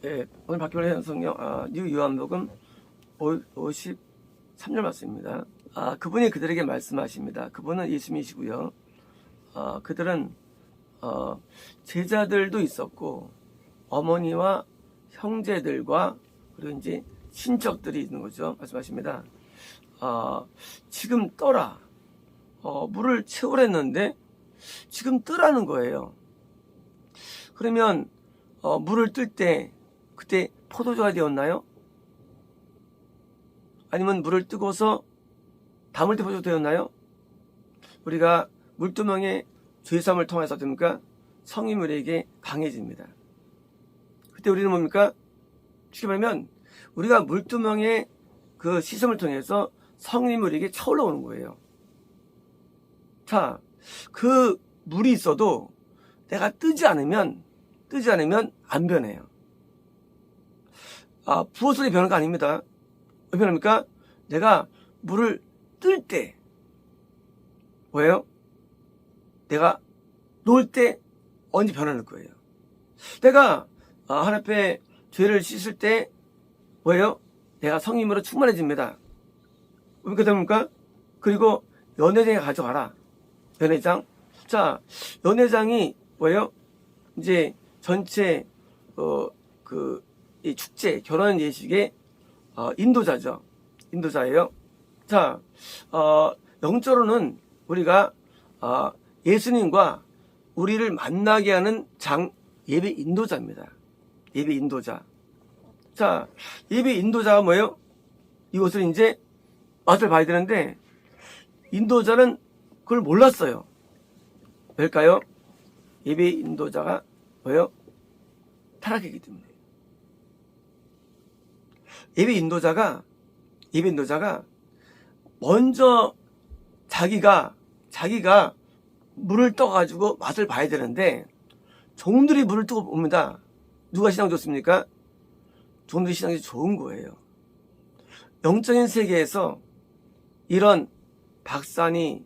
네, 오늘 박효래 성경 뉴 요한복음 53절 말씀입니다. 그분이 그들에게 말씀하십니다. 그분은 예수님이시고요. 그들은 제자들도 있었고 어머니와 형제들과 그리고 이제 친척들이 있는 거죠. 말씀하십니다. 지금 떠라. 물을 채우랬는데 지금 뜨라는 거예요. 그러면 물을 뜰 때 그때 포도주가 되었나요? 아니면 물을 뜨고서 담을 때 포도주가 되었나요? 우리가 물두멍의 죄사함을 통해서 됩니까? 성인 우리에게 강해집니다. 그때 우리는 뭡니까? 쉽게 말하면 우리가 물두멍의 그 시험을 통해서 성인 우리에게 차올라오는 거예요. 자, 그 물이 있어도 내가 뜨지 않으면 안 변해요. 부어서 변한 거 아닙니다. 왜 변합니까? 내가 물을 뜰 때, 뭐예요? 내가 놓을 때 언제 변하는 거예요. 내가 하나님 앞에 죄를 씻을 때, 뭐예요? 내가 성임으로 충만해집니다. 왜 그렇게 됩니까? 그리고 연회장에 가져가라. 연회장. 자, 연회장이 뭐예요? 이제 전체 이 축제 결혼 예식의 인도자죠. 인도자예요. 자, 영적으로는 우리가 예수님과 우리를 만나게 하는 예배 인도자입니다. 예배 인도자. 자, 예배 인도자가 뭐예요? 이것을 이제 맛을 봐야 되는데 인도자는 그걸 몰랐어요. 왜일까요? 예배 인도자가 뭐예요? 타락했기 때문에. 예배 인도자가 먼저 자기가 물을 떠가지고 맛을 봐야 되는데 종들이 물을 뜨고 봅니다. 누가 신앙 좋습니까? 종들이 신앙이 좋은 거예요. 영적인 세계에서 이런 박사니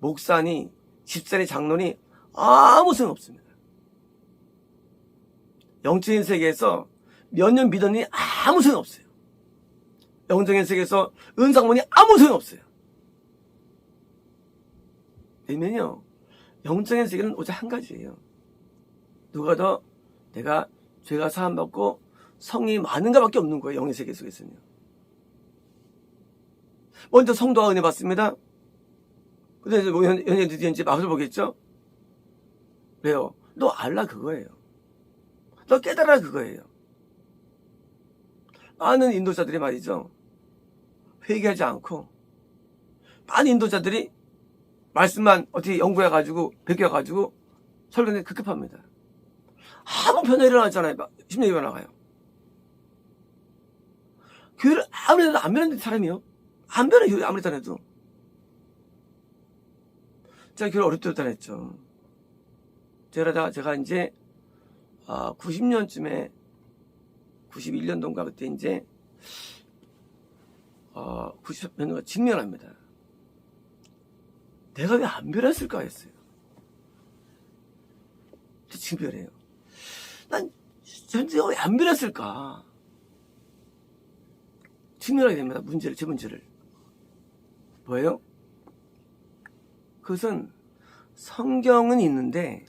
목사니 집사니 장로니 아무 소용 없습니다. 영적인 세계에서 몇 년 믿었니 아무 소용 없어요. 영적인 세계에서 은사모니 아무 소용 없어요. 왜냐면요, 영적인 세계는 오직 한 가지예요. 누가 더 내가 죄가 사함받고 성이 많은가밖에 없는 거예요. 영의 세계 속에서는요. 먼저 성도가 은혜 받습니다. 근데 뭐 연예인 드디어 맛을 보겠죠? 왜요? 너 알라 그거예요. 너 깨달아 그거예요. 많은 인도자들이 말이죠. 회개하지 않고 많은 인도자들이 말씀만 어떻게 연구해가지고 베껴가지고 설교는 급급합니다. 아무 변화 일어나잖아요. 심령이 변화가요. 교회를 아무리 해도 안 변하는 사람이요. 안 변해 교회 아무리 다녀도. 제가 교회를 어릴 때부터 다녔죠. 제가 이제 90년쯤에 91년도인가 그때 이제 90년도가 직면합니다. 내가 왜 안 변했을까 했어요. 지금 변해요. 난 전체가 왜 안 변했을까? 직면하게 됩니다. 제 문제를. 뭐예요? 그것은 성경은 있는데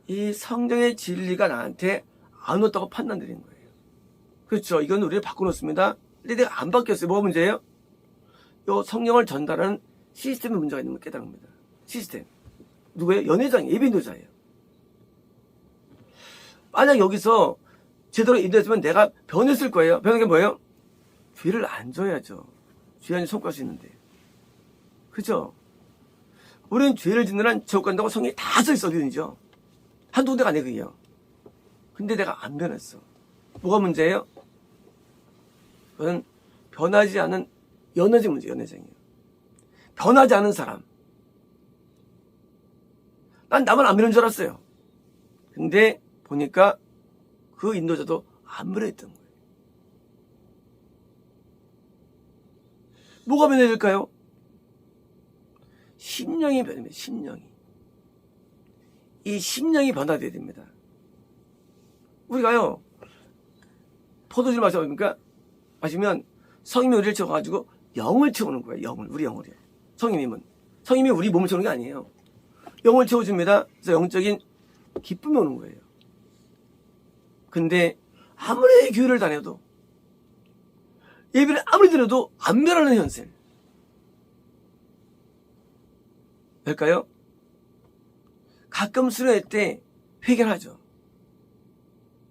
이 성경의 진리가 나한테 안 왔다고 판단드리는 거예요. 그렇죠. 이건 우리를 바꿔놓습니다. 근데 내가 안 바뀌었어요. 뭐가 문제예요? 요 성경을 전달하는 시스템에 문제가 있는 걸 깨달은 겁니다. 시스템. 누구예요? 연회장, 예배 인도자예요. 만약 여기서 제대로 인도했으면 내가 변했을 거예요. 변한 게 뭐예요? 죄를 안 져야죠. 죄 아닌 손가락이 있는데. 그죠? 우리는 죄를 짓는 한 지옥 간다고 성경에 다 써있어, 어디든지요. 한두 군데가 아니에요, 그게요. 근데 내가 안 변했어. 뭐가 문제예요? 그건 변하지 않은 연회장 문제예요, 연회장이에요. 변하지 않은 사람. 난 나만 안 변한 줄 알았어요. 근데 보니까 그 인도자도 안 변했던 거예요. 뭐가 변해야 될까요? 심령이 변합니다. 심령이. 이 심령이 변화되어야 됩니다. 우리가요, 포도주를 마시면 성님이 우리를 채워가지고 영을 채우는 거예요. 영을, 우리 영을요. 성님이 우리 몸을 채우는 게 아니에요. 영을 채워줍니다. 그래서 영적인 기쁨이 오는 거예요. 근데 아무리 교회를 다녀도, 예배를 아무리 들어도 안 변하는 현실. 왜일까요? 가끔 수련회 때 회개를 하죠.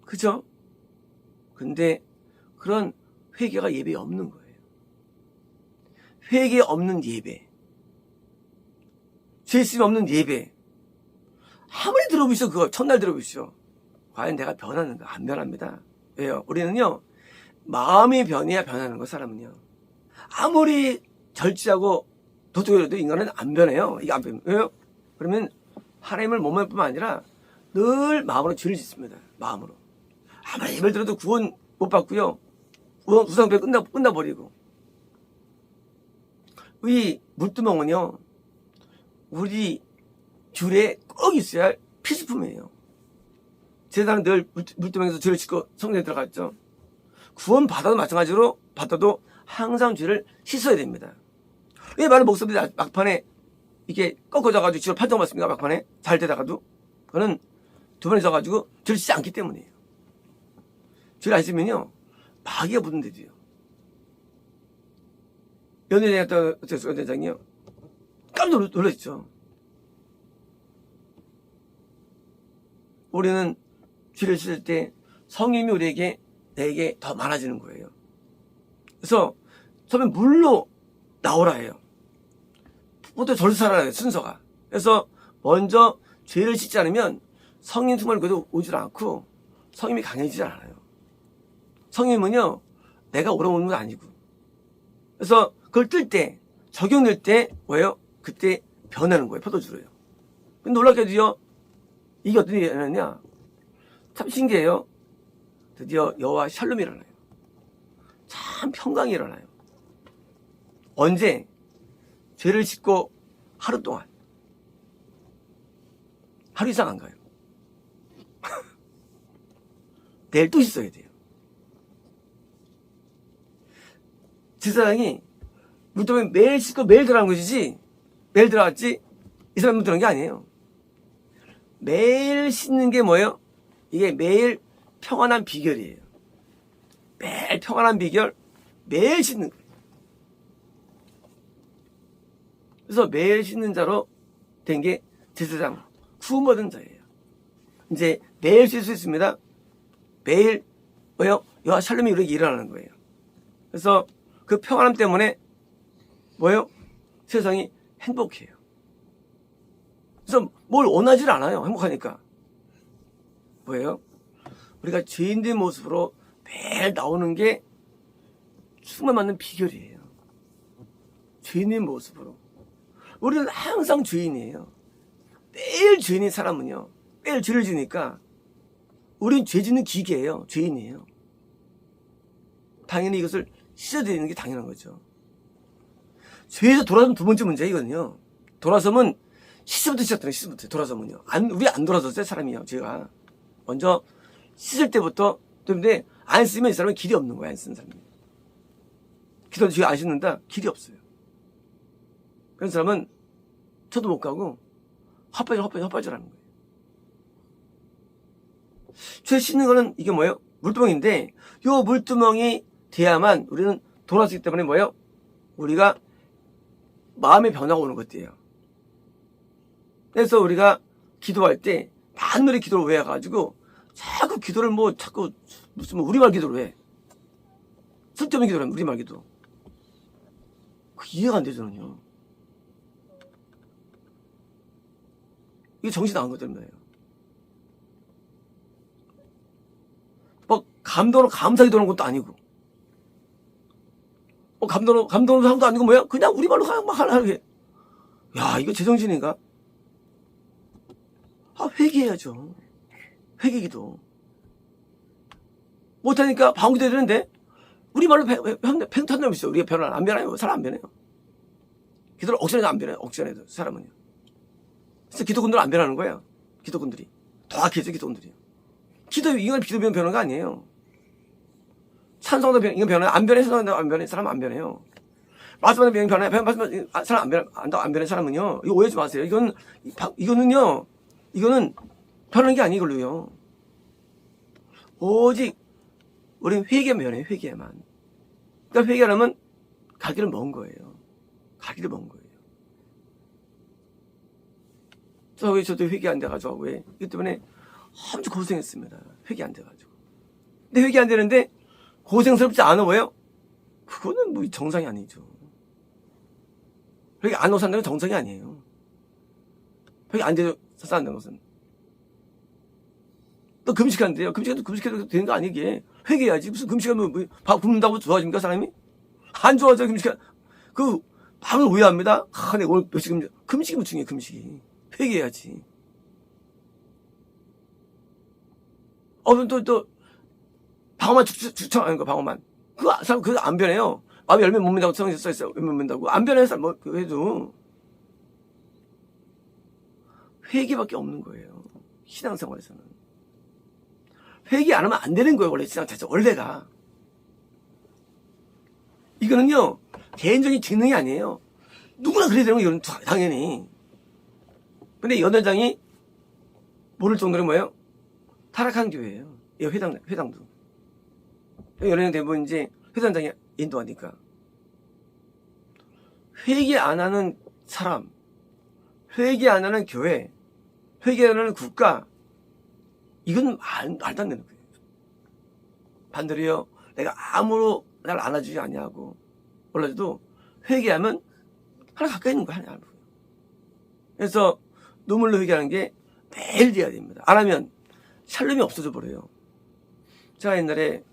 그죠? 근데 그런 회개가 예배에 없는 거예요. 회개 없는 예배, 죄심 없는 예배, 아무리 들어보시오. 그거 첫날 들어보시오. 과연 내가 변하는가? 안 변합니다. 왜요? 우리는요, 마음이 변해야 변하는 거. 사람은요, 아무리 절제하고 도둑이라도 인간은 안 변해요. 이게 안 변해요. 왜요? 그러면 하나님을 몸만 뿐만 아니라 늘 마음으로 죄를 짓습니다. 마음으로. 아무리 예배를 들어도 구원 못 받고요, 우상배 끝나버리고. 이 물두멍은요, 우리 귤에 꼭 있어야 할 필수품이에요. 제사는 늘 물두멍에서 죄를 짓고 성전에 들어갔죠. 구원 받아도 마찬가지로 받아도 항상 죄를 씻어야 됩니다. 왜 많은 목사들이 막판에 이게 꺾어져가지고 죄를 판정받습니까? 막판에 잘 되다가도. 그거는 두 번에 져가지고 죄를 씻지 않기 때문이에요. 죄를 안 씻으면요, 마귀가 묻는데도요. 연예대장 갔다 연예대장이요, 깜짝 놀랐죠. 우리는 죄를 씻을 때 성님이 내게 더 많아지는 거예요. 그래서 처음에 물로 나오라 해요. 보통 절수 살아야 순서가. 그래서 먼저 죄를 씻지 않으면 성님 충만을 그래도 오질 않고 성님이 강해지지 않아요. 성님은요, 내가 오래오는 건 아니고. 그래서 그걸 뜰 때, 적용될 때 뭐예요? 그때 변하는 거예요. 포도주로요. 근데 놀랍게도요, 이게 어떤 일이 일어나냐? 참 신기해요. 드디어 여호와 샬롬이 일어나요. 참 평강이 일어나요. 언제? 죄를 씻고 하루 동안. 하루 이상 안 가요. 내일 또 씻어야 돼요. 제사장이 물동에 매일 씻고 매일 들어가는 것이지, 매일 들어갔지 이 사람은 들어간 게 아니에요. 매일 씻는 게 뭐예요? 이게 매일 평안한 비결이에요. 매일 평안한 비결, 매일 씻는 거예요. 그래서 매일 씻는 자로 된 게 제사장, 구원받은 자예요. 이제 매일 쉴 수 있습니다. 매일 뭐예요? 여호와 샬롬이 우리에게 일어나는 거예요. 그래서 그 평안함 때문에 뭐예요? 세상이 행복해요. 그래서 뭘 원하지 않아요. 행복하니까. 뭐예요? 우리가 죄인된 모습으로 매일 나오는 게 충만 맞는 비결이에요. 죄인된 모습으로. 우리는 항상 죄인이에요. 매일 죄인인 사람은요, 매일 죄를 지니까 우린 죄 짓는 기계예요. 죄인이에요. 당연히 이것을 씻어드리는 게 당연한 거죠. 죄에서 돌아서면 두 번째 문제예요, 이거는요. 돌아서면 씻어부터 시작되는, 씻어부터 돌아서면요. 우리 안 돌아섰어요, 사람이요. 제가 먼저 씻을 때부터 때문에 안 쓰면 이 사람은 길이 없는 거야. 안 쓰는 사람이. 기도도 지금 안 씻는다? 길이 없어요. 그런 사람은 저도 못 가고 헛발질하는 거예요. 죄 씻는 거는 이게 뭐예요? 물두멍인데, 요 물두멍이 돼야만 우리는 돌아서기 때문에 뭐예요? 우리가 마음의 변화가 오는 것이에요. 그래서 우리가 기도할 때 만물의 기도를 외워가지고 자꾸 기도를 자꾸 무슨 우리말 기도를 해. 쓸데없는 기도를 하면 우리말 기도. 이해가 안 되죠, 저는요. 이게 정신 나간 것 때문에요. 감동으로 감사히 도는 것도 아니고, 감동으로 상도 아니고 뭐야? 그냥 우리말로 막 하려고 해. 야, 이거 제정신인가? 회개해야죠. 회개기도. 못하니까 방귀도 되는데, 우리말로 팽탄 놈이 있어요. 우리가 변화 안 변해요. 사람 안 변해요. 기도를 억지로도 안 변해요. 억지로도 사람은요. 그래서 기도꾼들은 안 변하는 거예요. 기도꾼들이. 더 악해져, 기도꾼들이. 이건 기도 변하는 거 아니에요. 찬송도 이건 변해. 안 변해. 찬송도 안 변해. 사람 안 변해요. 말씀하는 병이 변해. 사람 안 변해. 사람은요. 이거 오해하지 마세요. 이거는요. 이거는 변하는 게 아니에요. 이걸로요. 오직 우리는 회개만 변해요. 회개만. 그러니까 회개하면 갈 길을 먼 거예요. 갈 길을 먼 거예요. 저도 회개 안 돼가지고 왜? 이것 때문에 엄청 고생했습니다. 회개 안 돼가지고. 근데 회개 안 되는데 고생스럽지 않아 보여요? 그거는 뭐 정상이 아니죠. 회개 안 하고 산다는 건 정상이 아니에요. 회개 안 돼서 산다는 것은. 또 금식하는데요. 금식해도 되는 거 아니게. 회개해야지. 무슨 금식하면 밥 굶는다고 좋아집니까, 사람이? 안 좋아져, 금식하. 밥을 오해합니다. 내가 오늘 며칠 금식이 뭐 중요해, 금식이. 회개해야지. 방어만 추천하는 거, 방어만. 사람 그거 안 변해요. 마음이 열면 못 민다고 성경에 써있어요. 못 민다고. 안 변해요, 사람. 해도. 회개밖에 없는 거예요. 신앙생활에서는. 회개 안 하면 안 되는 거예요, 원래 신앙 자체. 원래가. 이거는요, 개인적인 직능이 아니에요. 누구나 그래야 되는 거예요, 이건 당연히. 근데 연회장이 모를 정도로 뭐예요? 타락한 교회예요. 이 회당도. 연회장 대부분 이제 회장장이 인도하니까. 회개 안 하는 사람, 회개 안 하는 교회, 회개 안 하는 국가, 이건 말도 안 되는 거예요. 반대로요, 내가 아무로 날 안아주지 않냐고 몰라도 회개하면 하나 가까이 있는 거 하냐. 그래서 눈물로 회개하는 게 매일 돼야 됩니다. 안 하면 샬롬이 없어져 버려요. 제가 옛날에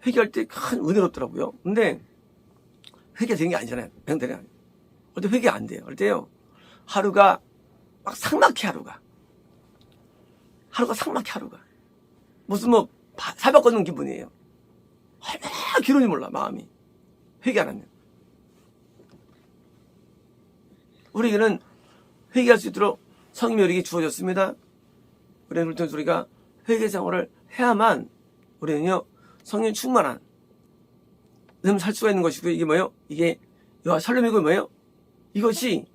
회개할 때 큰 은혜롭더라고요. 근데 회개가 되는 게 아니잖아요. 명대로 아니에요. 어때 회개 안 돼요. 어때요? 하루가 막 삭막해 하루가 삭막해 하루가. 무슨 사벽 걷는 기분이에요. 얼마나 길은지 몰라 마음이. 회개 안 하면. 우리에게는 회개할 수 있도록 성령의 열익이 주어졌습니다. 우리는 그렇던 우리가 회개 생활을 해야만 우리는요 성령 충만한 삶을 살 수가 있는 것이고요. 이게 뭐예요? 이게 샬롬이고 뭐예요? 이것이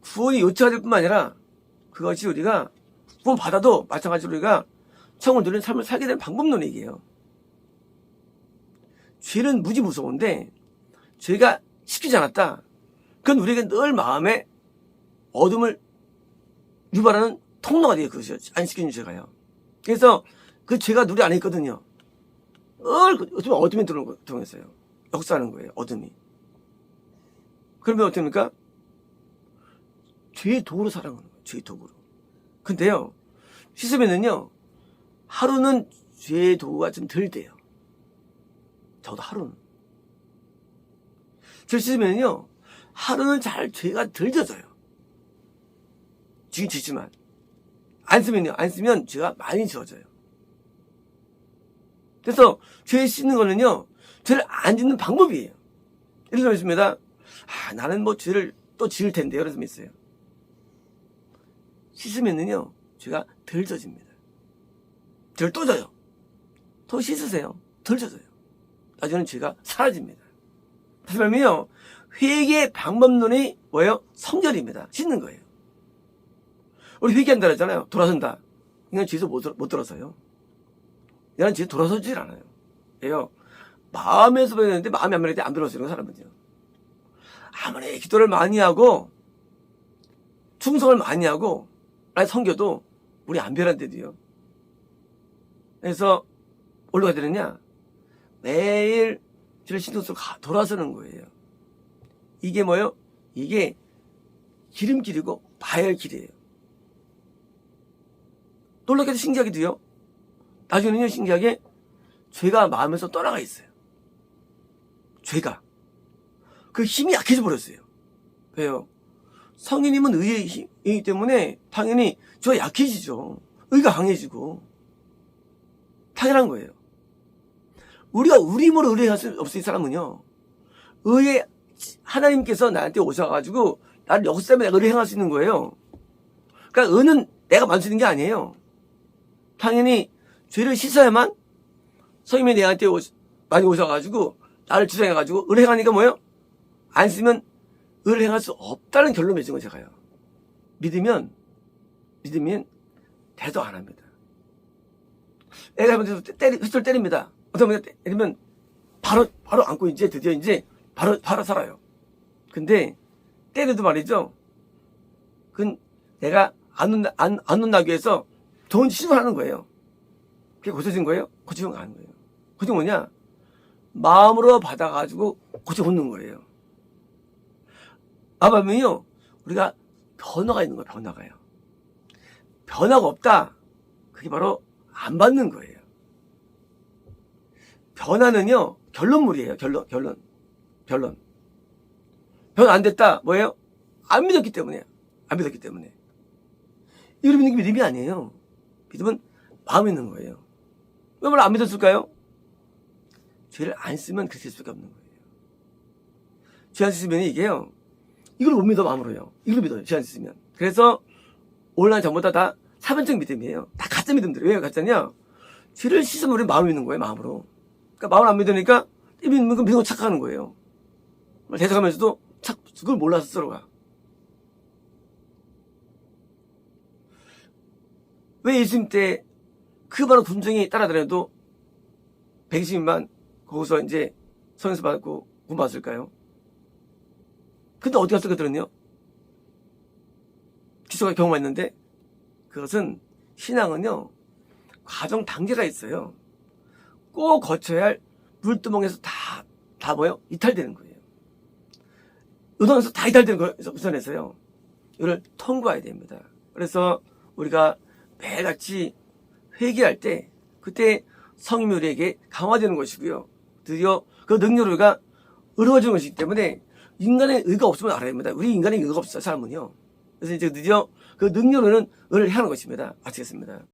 구원이 요체가 될 뿐만 아니라 그것이 우리가 구원 받아도 마찬가지로 우리가 청을 누리는 삶을 살게 되는 방법론이에요. 죄는 무지 무서운데 죄가 시키지 않았다. 그건 우리에게 늘 마음에 어둠을 유발하는 통로가 돼요. 그것이 안 시키는 죄가요. 그래서 그 죄가 우리 안에 있거든요. 어둠이 들어오겠어요. 역사하는 거예요. 어둠이. 그러면 어떻습니까? 죄의 도구로 살아가는 거예요. 죄의 도구로. 근데요, 씻으면은요, 하루는 죄의 도구가 좀 덜 돼요. 저도 하루는. 죄 씻으면요, 하루는 죄가 덜 져져요. 지긴 지지만. 안 쓰면 죄가 많이 지워져요. 그래서 죄 씻는 거는요, 죄를 안 짓는 방법이에요. 예를 들면 있습니다. 나는 죄를 또 지을 텐데요. 그래서 있어요. 씻으면은요, 죄가 덜 져집니다. 죄를 또 져요. 더 씻으세요. 덜 져져요. 나중에는 죄가 사라집니다. 다시 말하면요, 회개의 방법론이 뭐예요? 성결입니다. 씻는 거예요. 우리 회개한다 그랬잖아요. 돌아선다. 이건 죄에서 못 돌아서요. 얘는 죄에서 돌아서질 않아요. 예요. 마음에서 변했는데 마음이 안 변할 때 안 돌아서는 사람은요. 아무리 기도를 많이 하고 충성을 많이 하고 성겨도 우리 안 변한대도요. 그래서 뭘로 가야 되느냐? 매일 죄를 신경쓰고 돌아서는 거예요. 이게 뭐예요? 이게 기름길이고 바열길이에요. 놀랍게도 신기하게도요. 나중에는요, 신기하게 죄가 마음에서 떠나가 있어요. 죄가. 그 힘이 약해져 버렸어요. 왜요? 성인님은 의의 힘이기 때문에 당연히 죄가 약해지죠. 의가 강해지고. 당연한 거예요. 우리가 우리 힘으로 의뢰할 수 없을 사람은요, 하나님께서 나한테 오셔가지고 나를 역사하면 내가 의를 행할 수 있는 거예요. 그러니까 의는 내가 만드는 게 아니에요. 당연히 죄를 씻어야만 성님이 내한테 많이 오셔가지고 나를 주장해가지고 의를 행하니까 뭐예요? 안 쓰면 의를 행할 수 없다는 결론 맺은 거 제가요. 믿으면 대도 안 합니다. 애가 잘못해서 휘슬 때립니다. 어떤 분이 때리면 바로 안고 드디어 바로 살아요. 근데 때려도 말이죠. 그건 내가 안 혼나기 위해서 좋은 시도를 하는 거예요. 그게 고쳐진 거예요? 고쳐진 거 아닌 거예요. 고쳐진 뭐냐? 마음으로 받아가지고 고쳐 놓는 거예요. 아바면요, 우리가 변화가 있는 거예요, 변화가요. 변화가 없다. 그게 바로 안 받는 거예요. 변화는요, 결론물이에요, 결론. 변화 안 됐다. 뭐예요? 안 믿었기 때문에. 이걸 믿는 게 믿음이 아니에요. 믿음은 마음에 있는 거예요. 왜 말 안 믿었을까요? 죄를 안 쓰면 그렇게 될 수밖에 없는 거예요. 죄 안 쓰면 이게요. 이걸 못 믿어, 마음으로요. 이걸 믿어요, 죄 안 쓰면. 그래서 온라인 전부 다 사변적 믿음이에요. 다 가짜 믿음들이에요. 왜 가짜냐? 죄를 씻으면 우리 마음이 있는 거예요, 마음으로. 그러니까 마음을 안 믿으니까 믿는 거 착각하는 거예요. 대적하면서도 그걸 몰라서 서로가. 왜 예수님 때 그 바로 군중이 따라다녀도 120만 거기서 이제 성에서 받고 구원받았을까요? 근데 어디 갔을 그들은요? 기소가 경험했는데 그것은 신앙은요 과정 단계가 있어요. 꼭 거쳐야 할 물두멍에서 다 뭐요? 이탈되는 거예요. 의도에서 다 이탈되는 거예요. 우선에서요. 이걸 통과해야 됩니다. 그래서 우리가 매일같이 회개할 때 그때 성령이 우리에게 강화되는 것이고요. 드디어 그 능력을 우리가 의로워지는 것이기 때문에 인간의 의가 없으면 알아야 됩니다. 우리 인간의 의가 없어요, 사람은요. 그래서 이제 드디어 그 능력으로는 의를 해야 하는 것입니다. 마치겠습니다.